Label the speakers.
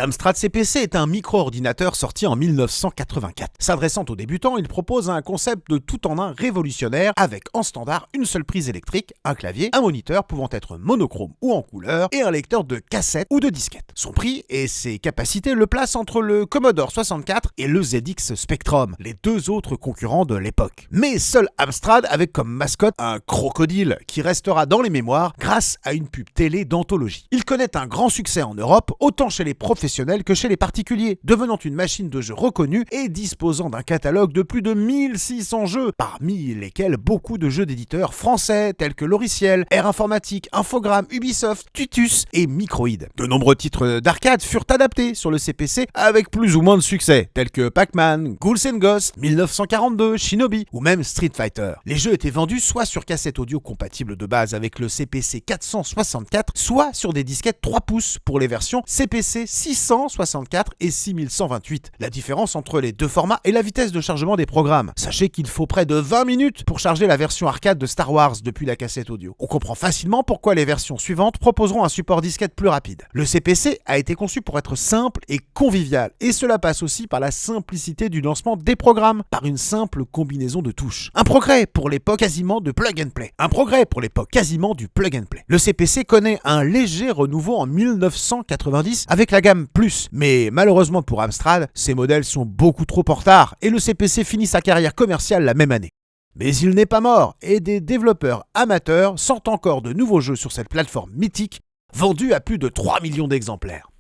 Speaker 1: L'Amstrad CPC est un micro-ordinateur sorti en 1984. S'adressant aux débutants, il propose un concept de tout en un révolutionnaire avec en standard une seule prise électrique, un clavier, un moniteur pouvant être monochrome ou en couleur et un lecteur de cassettes ou de disquettes. Son prix et ses capacités le placent entre le Commodore 64 et le ZX Spectrum, les deux autres concurrents de l'époque. Mais seul Amstrad avait comme mascotte un crocodile qui restera dans les mémoires grâce à une pub télé d'anthologie. Il connaît un grand succès en Europe, autant chez les professionnels que chez les particuliers, devenant une machine de jeu reconnue et disposant d'un catalogue de plus de 1600 jeux, parmi lesquels beaucoup de jeux d'éditeurs français tels que Loriciel, Air Informatique, Infogrames, Ubisoft, Tutus et Microïd. De nombreux titres d'arcade furent adaptés sur le CPC avec plus ou moins de succès, tels que Pac-Man, Ghouls and Ghosts, 1942, Shinobi ou même Street Fighter. Les jeux étaient vendus soit sur cassette audio compatible de base avec le CPC 464, soit sur des disquettes 3 pouces pour les versions CPC 664 et 6128. La différence entre les deux formats est la vitesse de chargement des programmes. Sachez qu'il faut près de 20 minutes pour charger la version arcade de Star Wars depuis la cassette audio. On comprend facilement pourquoi les versions suivantes proposeront un support disquette plus rapide. Le CPC a été conçu pour être simple et convivial, et cela passe aussi par la simplicité du lancement des programmes, par une simple combinaison de touches. Un progrès pour l'époque quasiment de plug and play. Un progrès pour l'époque quasiment du plug and play. Le CPC connaît un léger renouveau en 1990 avec la gamme Plus, mais malheureusement pour Amstrad, ces modèles sont beaucoup trop en retard et le CPC finit sa carrière commerciale la même année. Mais il n'est pas mort et des développeurs amateurs sortent encore de nouveaux jeux sur cette plateforme mythique, vendus à plus de 3 millions d'exemplaires.